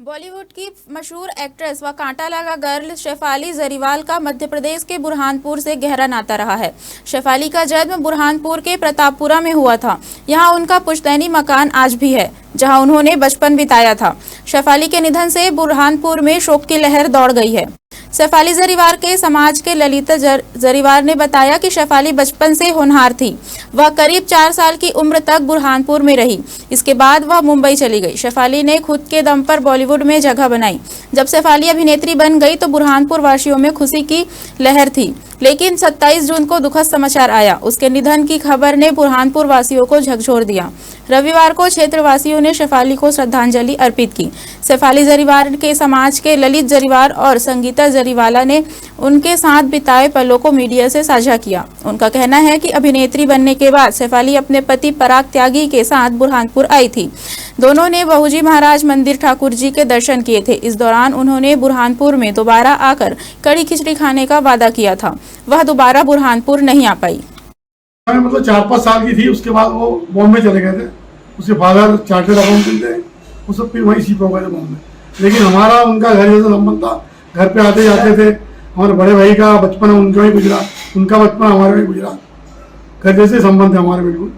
बॉलीवुड की मशहूर एक्ट्रेस व कांटा लगा गर्ल शेफाली जरीवाल का मध्य प्रदेश के बुरहानपुर से गहरा नाता रहा है। शेफाली का जन्म बुरहानपुर के प्रतापपुरा में हुआ था। यहां उनका पुश्तैनी मकान आज भी है, जहां उन्होंने बचपन बिताया था। शेफाली के निधन से बुरहानपुर में शोक की लहर दौड़ गई है। शेफाली जरीवाल के समाज के ललिता जरीवाल ने बताया कि शेफाली बचपन से होनहार थी। वह करीब 4 साल की उम्र तक बुरहानपुर में रही। इसके बाद वह मुंबई चली गई। शेफाली ने खुद के दम पर बॉलीवुड में जगह बनाई। जब शेफाली अभिनेत्री बन गई तो बुरहानपुर वासियों में खुशी की लहर थी, लेकिन 27 जून को दुखद समाचार आया। उसके निधन की खबर ने बुरहानपुर वासियों को झकझोर दिया। रविवार को क्षेत्रवासियों ने शेफाली को श्रद्धांजलि अर्पित की। शेफाली जरीवाल के समाज के ललित जरीवाल और संगीता जरीवाला ने उनके साथ बिताए पलों को मीडिया से साझा किया। उनका कहना है कि अभिनेत्री बनने के बाद शेफाली अपने पति पराग त्यागी के साथ बुरहानपुर आई थी। दोनों ने बहुजी महाराज मंदिर ठाकुर जी के दर्शन किए थे। इस दौरान उन्होंने बुरहानपुर में दोबारा आकर कड़ी खिचड़ी खाने का वादा किया था। वह दोबारा बुरहानपुर नहीं आ पाई। मतलब 4-5 साल की थी, उसके बाद वो बॉम्बे चले गए थे। उसके फादर चार्टर्ड अकाउंटेंट थे, वो सब फिर वहीं शिफ्ट हो गए थे बॉम्बे। लेकिन हमारा उनका घर जैसा संबंध था, घर पे आते जाते थे। हमारे बड़े भाई का बचपन उनका ही गुजरा, उनका बचपन हमारे भी गुजरा। घर जैसे संबंध है हमारे बिल्कुल।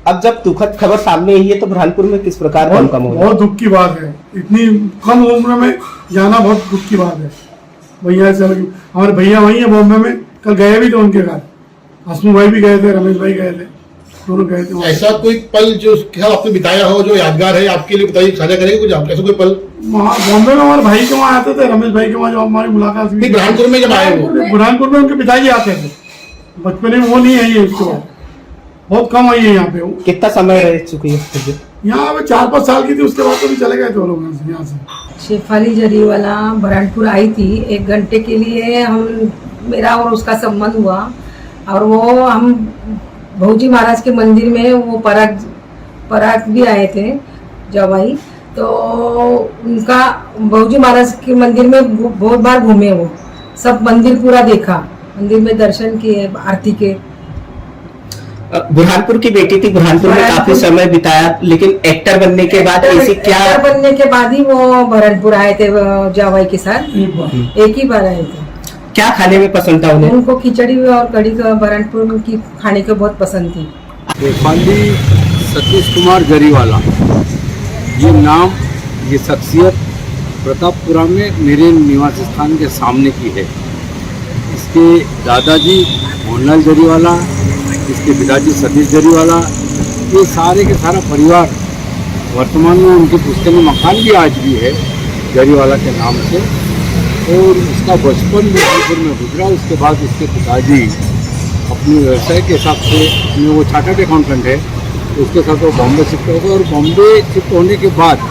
अब जब दुखद खबर सामने आई है तो बुरहानपुर में किस प्रकार का कम हो? बहुत दुख की बात है, इतनी कम उम्र में जाना बहुत दुख की बात है। भैया चल, हमारे भैया वही है बॉम्बे में, कल गए भी थे उनके घर। हसमू भाई भी गए थे, रमेश भाई गए थे, दोनों गए थे। ऐसा कोई पल जो उसके साथ आपने बिताया हो जो यादगार है आपके लिए, बताइए, साझा करेंगे कुछ आप? ऐसा कोई पल बॉम्बे में हमारे भाई के वहाँ आते थे, रमेश भाई के वहाँ जब हमारी मुलाकात हुई। बुरहानपुर में जब आए वो बुरहानपुर में उनके पिताजी आते थे बचपन में, वो नहीं आई है उसके बाद, बहुत कम आई है यहाँ पे। वो कितना समय रह चुकी है यहाँ पे? 4-5 साल की थी, उसके बाद तो भी चले गए थे वो लोग यहाँ से। शेफाली जरीवाला बुरहानपुर आई थी 1 घंटे के लिए। हम मेरा और उसका संबंध हुआ और वो हम बहुजी महाराज के मंदिर में वो पराग भी आए थे जवाई, तो उनका बहुजी महाराज के मंदिर में बहुत बार घूमे। वो सब मंदिर पूरा देखा, मंदिर में दर्शन किए, आरती के। बुरहानपुर की बेटी थी, बुरहानपुर में काफी समय बिताया, लेकिन एक्टर बनने के बाद ऐसी क्या? एक्टर बनने के बाद ही वो बुरहानपुर आए थे जवाई के साथ, एक ही बार आए थे। क्या खाने में पसंद था उन्हें? उनको खिचड़ी और कढ़ी का बुरहानपुर की खाने को बहुत पसंद थी। शेफाली सतीश कुमार जरीवाला, ये नाम, ये शख्सियत प्रतापपुरा में मेरे निवास स्थान के सामने की है। इसके दादाजी मोहनलाल जरीवाला, इसके पिताजी सतीश जरीवाला, ये सारे के सारा परिवार वर्तमान में उनके पुश्तैनी मकान भी आज भी है जरीवाला के नाम से। और उसका बचपन बुरहानपुर में गुजरा। उसके बाद उसके पिताजी अपने व्यवसाय के हिसाब से, वो चार्टर्ड अकाउंटेंट है, उसके साथ वो बॉम्बे शिफ्ट हो गए। और बॉम्बे शिफ्ट होने के बाद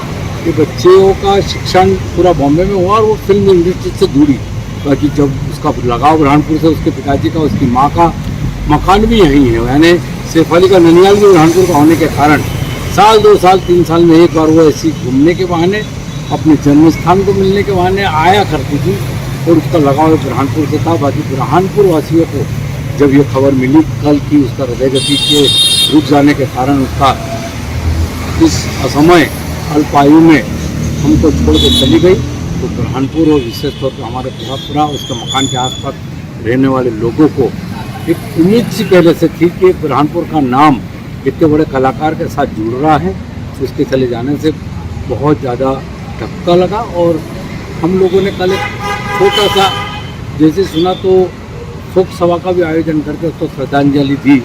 ये बच्चों का शिक्षण पूरा बॉम्बे में हुआ और वो फिल्म इंडस्ट्री से दूरी। बाकी जब उसका लगाव बुरहानपुर से, उसके पिताजी का, उसकी माँ का मकान भी यहीं है। यानी शेफाली का ननियाल भी बुरहानपुर का होने के कारण साल 2 साल 3 साल में एक बार वो ऐसी घूमने के बहाने, अपने जन्म स्थान को मिलने के बहाने आया करती थी। और उसका लगाव बुरहानपुर से था। बाकी बुरहानपुर वासियों को जब ये खबर मिली कल की, उसका हृदय गति के रुक जाने के कारण उसका इस असमय अल्पायु में हमको छोड़ के चली गई, तो बुरहानपुर और विशेष तौर पर हमारे पूरा उसके मकान के आसपास रहने वाले लोगों को एक उम्मीद सी पहले से थी कि बुरहानपुर का नाम इतने बड़े कलाकार के साथ जुड़ रहा है। उसके चले जाने से बहुत ज़्यादा धक्का लगा। और हम लोगों ने कल एक छोटा सा जैसे सुना तो शोक सभा का भी आयोजन करके उसको श्रद्धांजलि दी।